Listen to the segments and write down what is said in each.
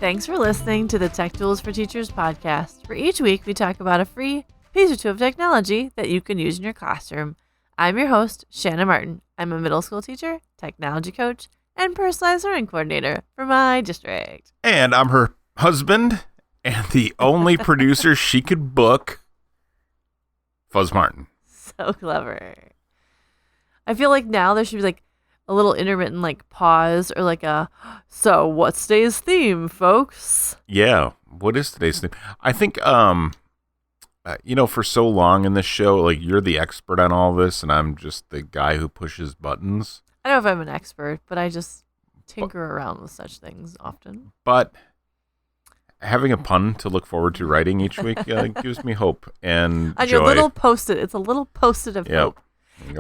Thanks for listening to the Tech Tools for Teachers podcast, where each week we talk about a free piece or two of technology that you can use in your classroom. I'm your host, Shanna Martin. I'm a middle school teacher, technology coach, and personalized learning coordinator for my district. And I'm her husband and the only producer she could book, Fuzz Martin. So clever. I feel like now there should be like a little intermittent like pause or like a, so what's today's theme, folks? Yeah. What is today's theme? I think, for so long in this show, like you're the expert on all this and I'm just the guy who pushes buttons. I don't know if I'm an expert, but I just tinker around with such things often. But having a pun to look forward to writing each week gives me hope and on joy. Your little post-it. It's a little post-it of hope.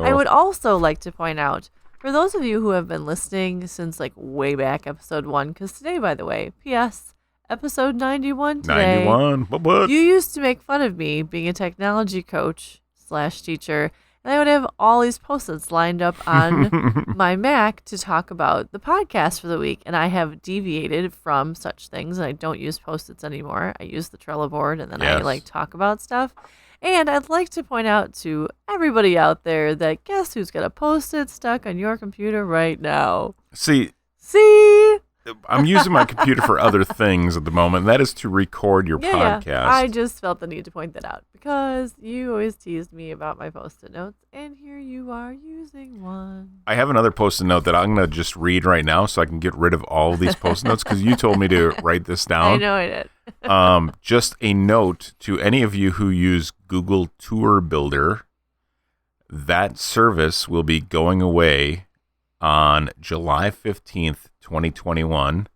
I would also like to point out, for those of you who have been listening since like way back episode 1, because today, by the way, P.S., episode 91 today. 91. What? You used to make fun of me being a technology coach / teacher, and I would have all these post-its lined up on my Mac to talk about the podcast for the week, and I have deviated from such things, and I don't use post-its anymore. I use the Trello board, and then I talk about stuff. And I'd like to point out to everybody out there that guess who's got a Post-it stuck on your computer right now? See? I'm using my computer for other things at the moment. And that is to record your podcast. Yeah. I just felt the need to point that out because you always teased me about my Post-it notes, and here you are using one. I have another Post-it note that I'm going to just read right now so I can get rid of all of these Post-it notes because you told me to write this down. I know I did. Just a note to any of you who use Google Tour Builder, that service will be going away on July 15th, 2021.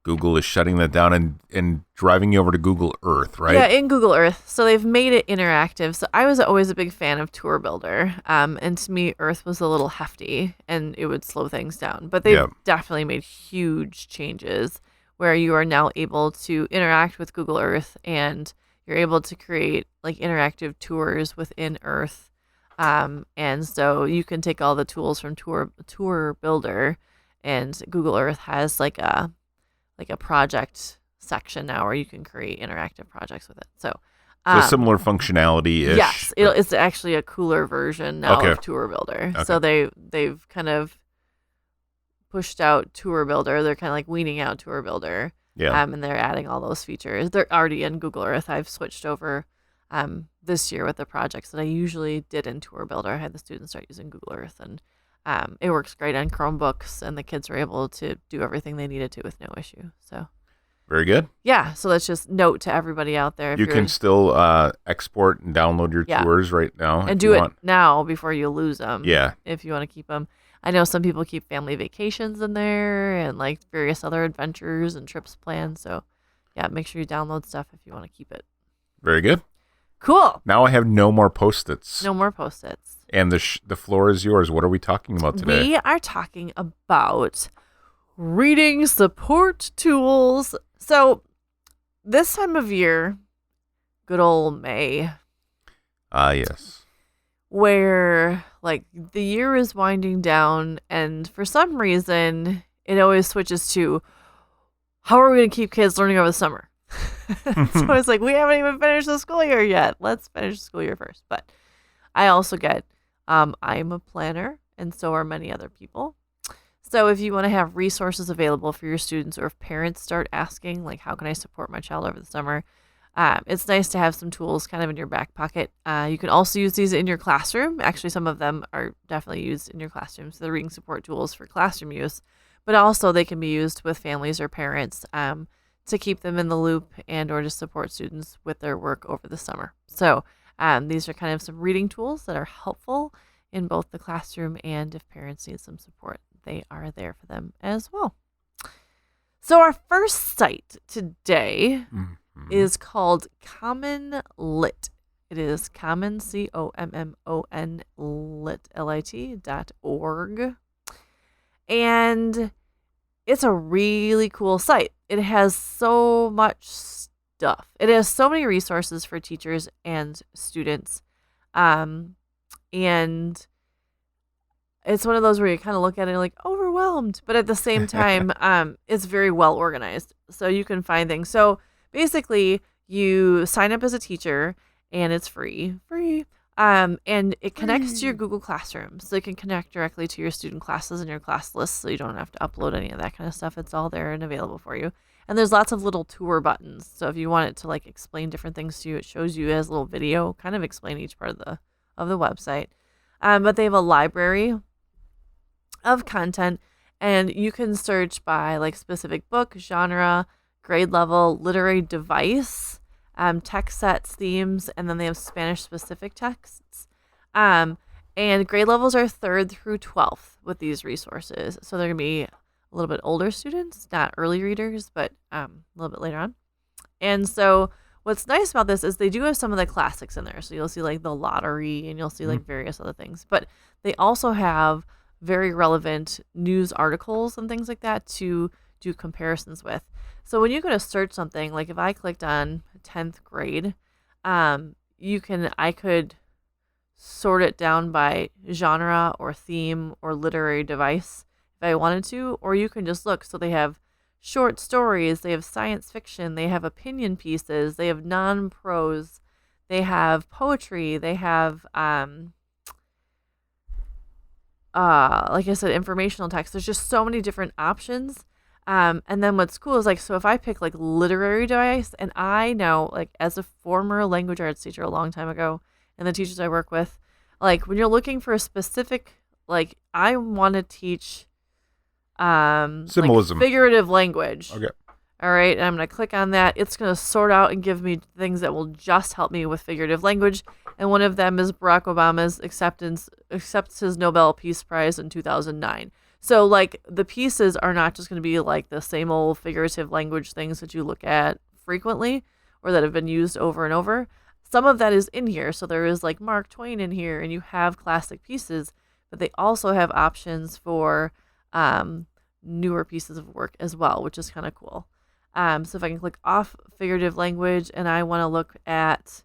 Google is shutting that down and driving you over to Google Earth, right? Yeah, in Google Earth. So they've made it interactive. So I was always a big fan of Tour Builder. And to me, Earth was a little hefty and it would slow things down. But they've definitely made huge changes where you are now able to interact with Google Earth and you're able to create like interactive tours within Earth. And so you can take all the tools from Tour Builder, and Google Earth has like a project section now where you can create interactive projects with it. So similar functionality-ish. Yes, it's actually a cooler version now of Tour Builder. Okay. So they've kind of pushed out Tour Builder. They're kind of like weaning out Tour Builder. Yeah. And they're adding all those features. They're already in Google Earth. I've switched over this year with the projects that I usually did in Tour Builder. I had the students start using Google Earth, and it works great on Chromebooks, and the kids are able to do everything they needed to with no issue. So very good. Yeah, so let's just note to everybody out there. You can still export and download your tours right now. And do it now before you lose them. Yeah. If you want to keep them. I know some people keep family vacations in there and like various other adventures and trips planned. So yeah, make sure you download stuff if you want to keep it. Very good. Cool. Now I have no more Post-its. No more Post-its. And the floor is yours. What are we talking about today? We are talking about reading support tools. So this time of year, good old May. Yes. Where like the year is winding down, and for some reason it always switches to how are we going to keep kids learning over the summer? So it's like we haven't even finished the school year yet. Let's finish the school year first. But I also get I'm a planner, and so are many other people. So if you want to have resources available for your students, or if parents start asking like how can I support my child over the summer, it's nice to have some tools kind of in your back pocket. You can also use these in your classroom. Actually, some of them are definitely used in your classroom. So the reading support tools for classroom use, but also they can be used with families or parents to keep them in the loop and or to support students with their work over the summer. So these are kind of some reading tools that are helpful in both the classroom, and if parents need some support, they are there for them as well. So our first site today is called CommonLit. It is Common, COMMON lit, LIT.org. And it's a really cool site. It has so much stuff. It has so many resources for teachers and students. And it's one of those where you kind of look at it and like, overwhelmed overwhelmed. But at the same time, it's very well organized. So you can find things. So basically, you sign up as a teacher, and it's free. And it connects to your Google Classroom. So it can connect directly to your student classes and your class lists, so you don't have to upload any of that kind of stuff. It's all there and available for you. And there's lots of little tour buttons. So if you want it to like explain different things to you, it shows you as a little video, kind of explain each part of the website. But they have a library of content, and you can search by like specific book, genre, grade level, literary device, text sets, themes, and then they have Spanish specific texts. And grade levels are 3rd through 12th with these resources. So they're going to be a little bit older students, not early readers, but a little bit later on. And so what's nice about this is they do have some of the classics in there. So you'll see like the lottery, and you'll see like various other things. But they also have very relevant news articles and things like that to do comparisons with. So when you go to search something, like if I clicked on 10th grade, I could sort it down by genre or theme or literary device if I wanted to, or you can just look. So they have short stories, they have science fiction, they have opinion pieces, they have non-prose, they have poetry, they have like I said, informational text. There's just so many different options. And then what's cool is like, so if I pick like literary device, and I know like as a former language arts teacher a long time ago, and the teachers I work with, like when you're looking for a specific, like I want to teach symbolism, like figurative language. Okay. All right. And I'm going to click on that. It's going to sort out and give me things that will just help me with figurative language. And one of them is Barack Obama's accepts his Nobel Peace Prize in 2009. So like the pieces are not just going to be like the same old figurative language things that you look at frequently or that have been used over and over. Some of that is in here. So there is like Mark Twain in here, and you have classic pieces, but they also have options for newer pieces of work as well, which is kind of cool. So if I can click off figurative language and I want to look at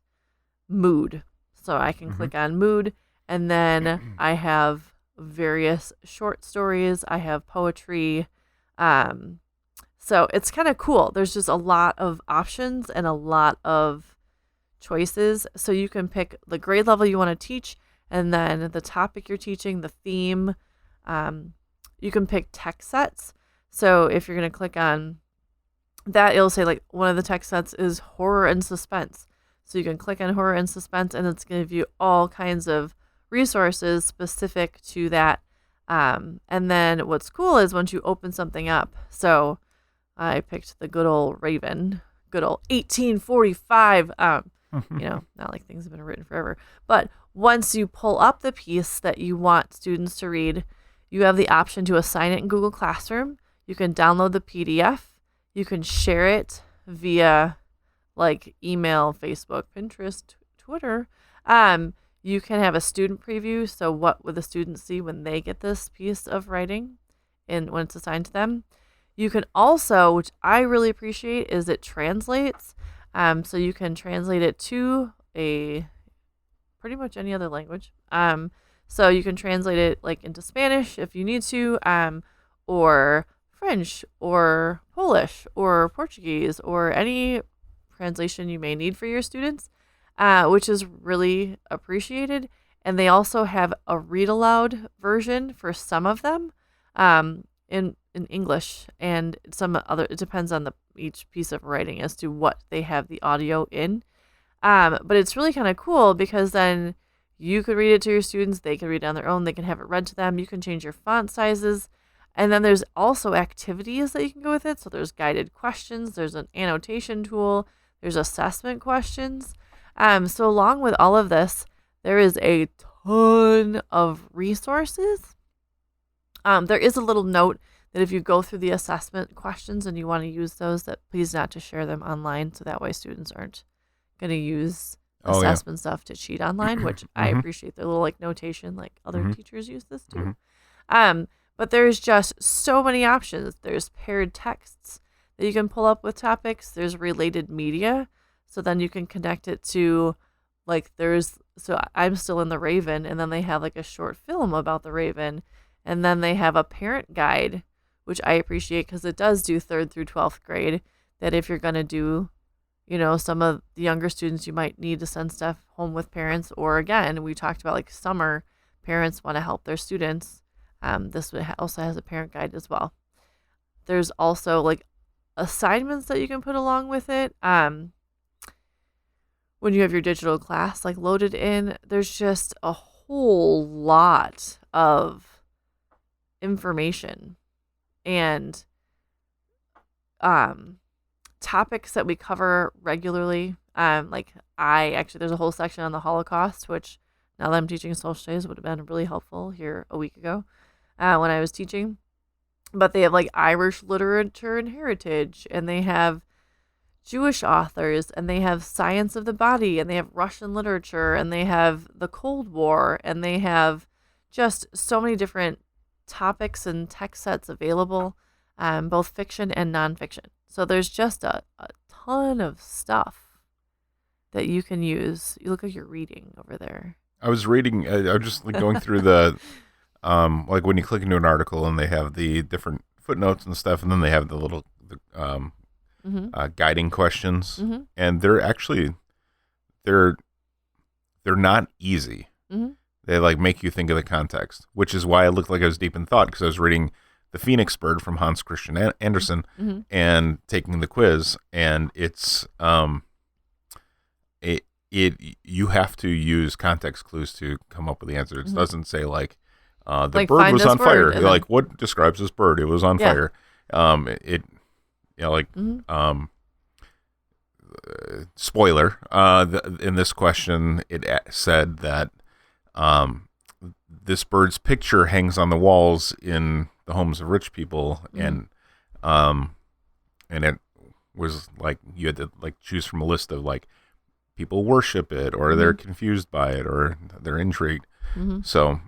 mood, so I can click on mood, and then I have various short stories. I have poetry. So it's kind of cool. There's just a lot of options and a lot of choices. So you can pick the grade level you want to teach, and then the topic you're teaching, the theme. You can pick text sets. So if you're going to click on that, it'll say like one of the text sets is horror and suspense. So you can click on horror and suspense, and it's going to give you all kinds of resources specific to that. And then what's cool is once you open something up, so I picked the good old Raven, good old 1845. Not like things have been written forever, but once you pull up the piece that you want students to read, you have the option to assign it in Google Classroom. You can download the PDF. You can share it via like email, Facebook, Pinterest, Twitter. You can have a student preview. So what would the students see when they get this piece of writing and when it's assigned to them? You can also, which I really appreciate, is it translates. So you can translate it to pretty much any other language. So you can translate it like into Spanish if you need to, or French or Polish or Portuguese or any translation you may need for your students, which is really appreciated. And they also have a read aloud version for some of them in English, and some other, it depends on each piece of writing as to what they have the audio in. But it's really kind of cool because then you could read it to your students, they can read it on their own, they can have it read to them, you can change your font sizes. And then there's also activities that you can go with it. So there's guided questions, there's an annotation tool, there's assessment questions. So along with all of this, there is a ton of resources. There is a little note that if you go through the assessment questions and you want to use those, that please not to share them online, so that way students aren't going to use assessment stuff to cheat online, which I appreciate the little like notation, like other teachers use this too. But there's just so many options. There's paired texts that you can pull up with topics. There's related media. So then you can connect it to like so I'm still in the Raven, and then they have like a short film about the Raven. And then they have a parent guide, which I appreciate because it does do 3rd through 12th grade, that if you're going to do, some of the younger students, you might need to send stuff home with parents. Or again, we talked about like summer, parents want to help their students. This also has a parent guide as well. There's also like assignments that you can put along with it. When you have your digital class like loaded in, there's just a whole lot of information and topics that we cover regularly. There's a whole section on the Holocaust, which now that I'm teaching social studies would have been really helpful here a week ago when I was teaching. But they have like Irish literature and heritage, and they have Jewish authors, and they have science of the body, and they have Russian literature, and they have the Cold War, and they have just so many different topics and text sets available, both fiction and nonfiction. So there's just a ton of stuff that you can use. You look like you're reading over there. I was reading, I was just like going through the, like when you click into an article and they have the different footnotes and stuff, and then they have the little guiding questions, and they're actually, they're not easy. They like make you think of the context, which is why it looked like I was deep in thought, because I was reading The Phoenix Bird from Hans Christian Andersen and taking the quiz, and it's you have to use context clues to come up with the answer. It doesn't say like the bird was on fire. Like, what describes this bird? It was on fire. Spoiler. In this question, it said that this bird's picture hangs on the walls in the homes of rich people, and it was like you had to like choose from a list of like people worship it, or they're confused by it, or they're intrigued. So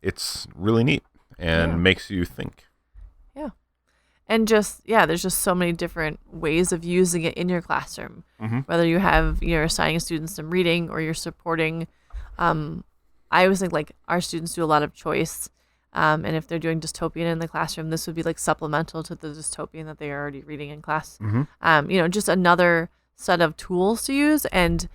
it's really neat and makes you think. Yeah. And there's just so many different ways of using it in your classroom, whether you're assigning students some reading or you're supporting. I always think like our students do a lot of choice. And if they're doing dystopian in the classroom, this would be like supplemental to the dystopian that they are already reading in class. Just another set of tools to use, and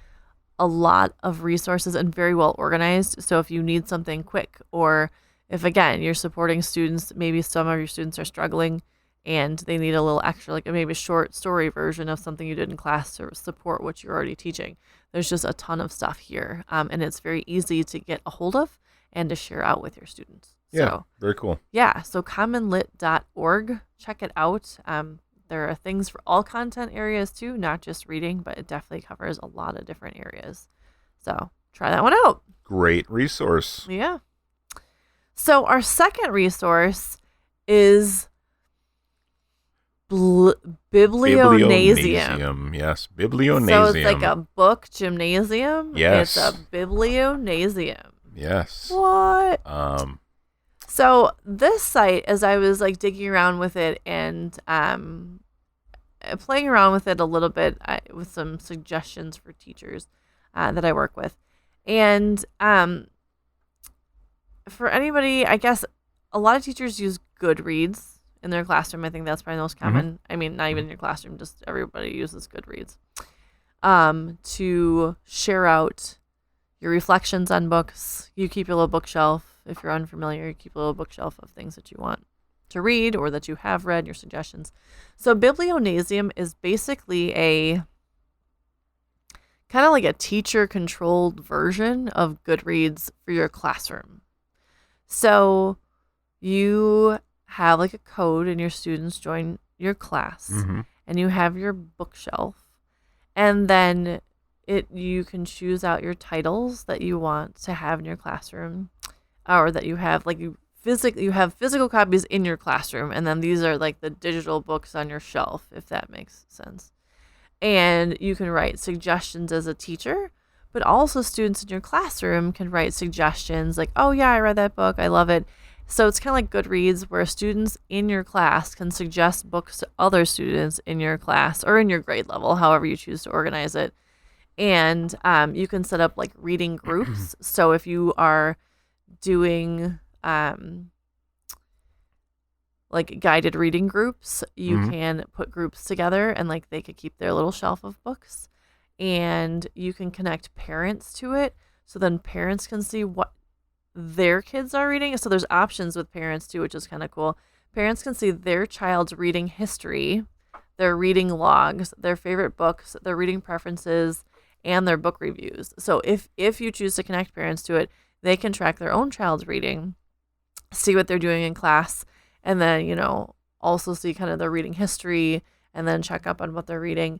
a lot of resources, and very well organized. So if you need something quick, or if again you're supporting students, maybe some of your students are struggling and they need a little extra, like maybe a short story version of something you did in class to support what you're already teaching. There's just a ton of stuff here, and it's very easy to get a hold of and to share out with your students. Yeah, very cool. Yeah, so commonlit.org, check it out. There are things for all content areas too, not just reading, but it definitely covers a lot of different areas. So try that one out. Great resource. Yeah. So our second resource is Biblionasium. Yes, Biblionasium. So it's like a book gymnasium. Yes. It's a Biblionasium. Yes. What? So this site, as I was like digging around with it and playing around with it a little bit with some suggestions for teachers that I work with, and for anybody, I guess a lot of teachers use Goodreads in their classroom. I think that's probably the most common. I mean, not even in your classroom, just everybody uses Goodreads to share out your reflections on books. You keep your little bookshelf. If you're unfamiliar, you keep a little bookshelf of things that you want to read or that you have read, your suggestions. So Biblionasium is basically a kind of like a teacher-controlled version of Goodreads for your classroom. So you have like a code and your students join your class, and you have your bookshelf, and then you can choose out your titles that you want to have in your classroom, or that you have like you have physical copies in your classroom, and then these are like the digital books on your shelf, if that makes sense. And you can write suggestions as a teacher, but also students in your classroom can write suggestions like, oh yeah, I read that book, I love it. So it's kind of like Goodreads, where students in your class can suggest books to other students in your class or in your grade level, however you choose to organize it. And you can set up like reading groups. So if you are doing like guided reading groups. You can put groups together and like they could keep their little shelf of books, and you can connect parents to it. So then parents can see what their kids are reading. So there's options with parents too, which is kind of cool. Parents can see their child's reading history, their reading logs, their favorite books, their reading preferences, and their book reviews. So if you choose to connect parents to it, they can track their own child's reading, see what they're doing in class, and then, you know, also see kind of their reading history and then check up on what they're reading.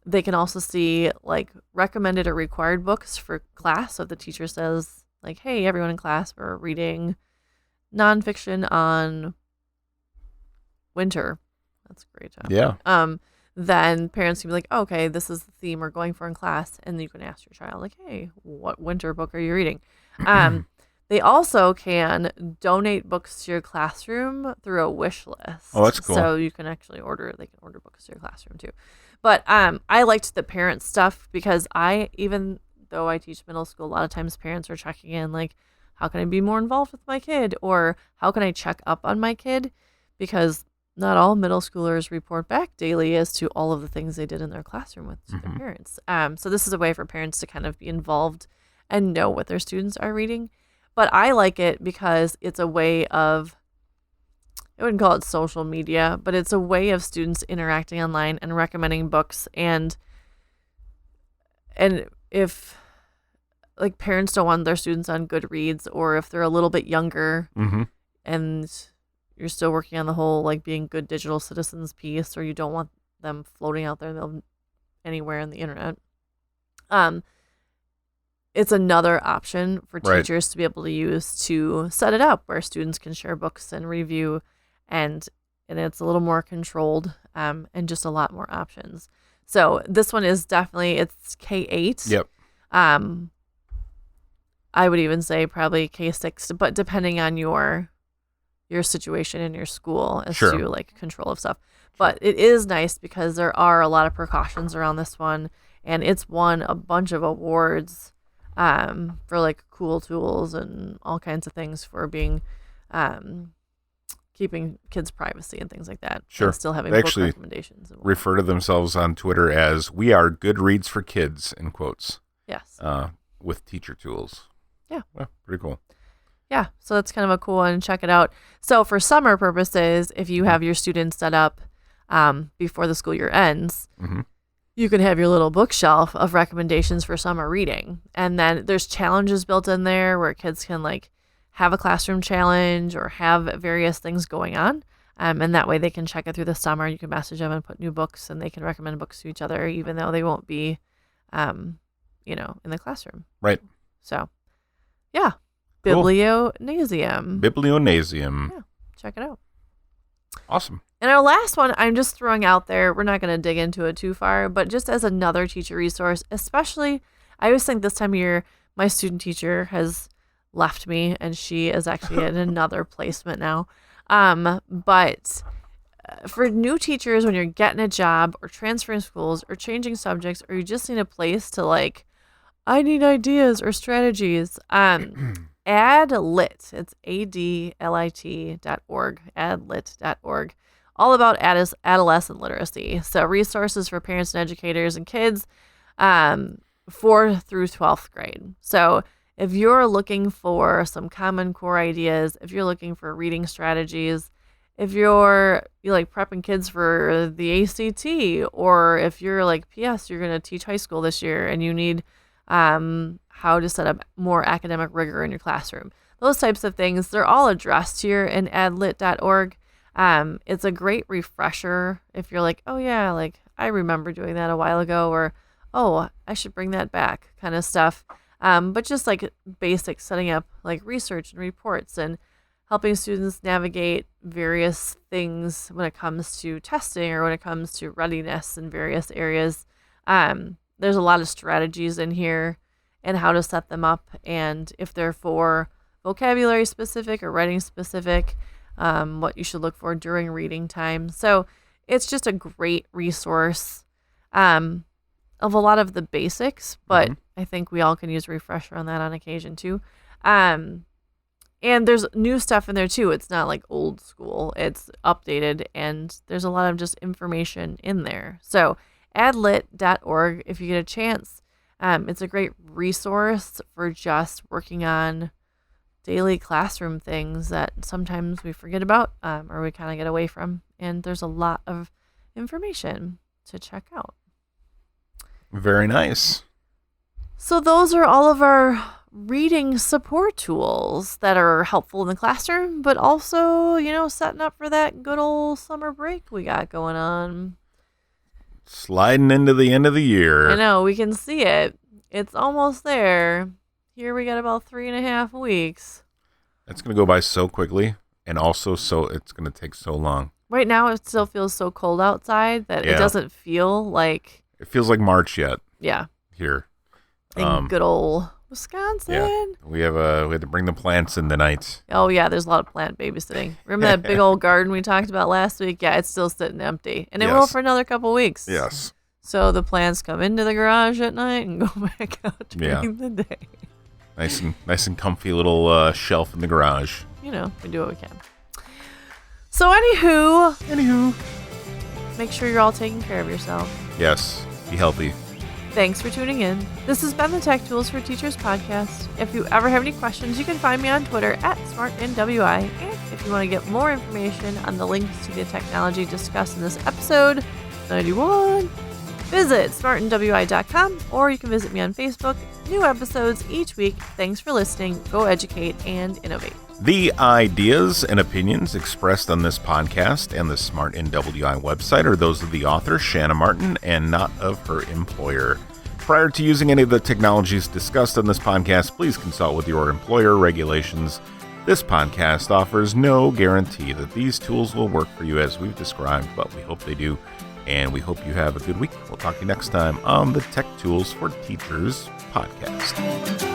They can also see like recommended or required books for class. So if the teacher says like, hey, everyone in class, we're reading nonfiction on winter. That's a great topic. Yeah. Then parents can be like, oh, okay, this is the theme we're going for in class. And you can ask your child like, hey, what winter book are you reading? They also can donate books to your classroom through a wish list. Oh, that's cool. So you can actually they can order books to your classroom too. But I liked the parent stuff because even though I teach middle school, a lot of times parents are checking in like, how can I be more involved with my kid? Or how can I check up on my kid? Because not all middle schoolers report back daily as to all of the things they did in their classroom with their parents. So this is a way for parents to kind of be involved and know what their students are reading. But I like it because it's a way of, I wouldn't call it social media, but it's a way of students interacting online and recommending books. And if like parents don't want their students on Goodreads, or if they're a little bit younger and you're still working on the whole like being good digital citizens piece, or you don't want them floating out there anywhere on the internet, it's another option for teachers to be able to use to set it up where students can share books and review, and it's a little more controlled and just a lot more options. So this one is definitely, it's K-8. Yep. I would even say probably K-6, but depending on your situation in your school as to like control of stuff. But it is nice because there are a lot of precautions around this one, and it's won a bunch of awards for like cool tools and all kinds of things for being keeping kids' privacy and things like that. Sure. And still having They book actually recommendations. refer to themselves on Twitter as "We are good reads for kids," in quotes. Yes. With teacher tools. Yeah. Well, pretty cool. Yeah, so that's kind of a cool one. Check it out. So for summer purposes, if you have your students set up before the school year ends, you can have your little bookshelf of recommendations for summer reading. And then there's challenges built in there where kids can like have a classroom challenge or have various things going on. And that way they can check it through the summer. You can message them and put new books, and they can recommend books to each other, even though they won't be, in the classroom. Right. So, yeah. Cool. Biblionasium. Biblionasium. Yeah, check it out. Awesome. And our last one, I'm just throwing out there. We're not going to dig into it too far, but just as another teacher resource, especially, I always think this time of year, my student teacher has left me, and she is actually in another placement now. But for new teachers, when you're getting a job or transferring schools or changing subjects, or you just need a place to like, I need ideas or strategies, AdLit. It's ADLIT.org, AdLit.org. All about adolescent literacy. So resources for parents and educators and kids 4th through 12th grade. So if you're looking for some common core ideas, if you're looking for reading strategies, if you're like prepping kids for the ACT, or if you're like, P.S., you're going to teach high school this year and you need how to set up more academic rigor in your classroom. Those types of things, they're all addressed here in adlit.org. It's a great refresher if you're like, oh yeah, like I remember doing that a while ago, or oh, I should bring that back kind of stuff. But just like basic setting up like research and reports and helping students navigate various things when it comes to testing or when it comes to readiness in various areas. There's a lot of strategies in here and how to set them up, and if they're for vocabulary specific or writing specific, what you should look for during reading time. So it's just a great resource of a lot of the basics, but I think we all can use a refresher on that on occasion too. And there's new stuff in there too. It's not like old school. It's updated, and there's a lot of just information in there. So adlit.org, if you get a chance, it's a great resource for just working on daily classroom things that sometimes we forget about or we kind of get away from. And there's a lot of information to check out. Very nice. So those are all of our reading support tools that are helpful in the classroom, but also, setting up for that good old summer break we got going on. Sliding into the end of the year. I know, we can see it. It's almost there. Here we got about 3.5 weeks. It's going to go by so quickly, and also it's going to take so long. Right now, it still feels so cold outside that it doesn't feel like... It feels like March yet. Yeah. Here. In good old Wisconsin. Yeah. We had to bring the plants in tonight. Oh, yeah, there's a lot of plant babysitting. Remember that big old garden we talked about last week? Yeah, it's still sitting empty. And it will for another couple weeks. Yes. So the plants come into the garage at night and go back out during the day. Nice and comfy little shelf in the garage. We do what we can. So anywho, make sure you're all taking care of yourself. Yes. Be healthy. Thanks for tuning in. This has been the Tech Tools for Teachers podcast. If you ever have any questions, you can find me on Twitter @SmartNWI. And if you want to get more information on the links to the technology discussed in this episode 91, visit smartandwi.com, or you can visit me on Facebook. New episodes each week. Thanks for listening. Go educate and innovate. The ideas and opinions expressed on this podcast and the Smart NWI website are those of the author, Shanna Martin, and not of her employer. Prior to using any of the technologies discussed on this podcast, please consult with your employer regulations. This podcast offers no guarantee that these tools will work for you as we've described, but we hope they do, and we hope you have a good week. We'll talk to you next time on the Tech Tools for Teachers podcast.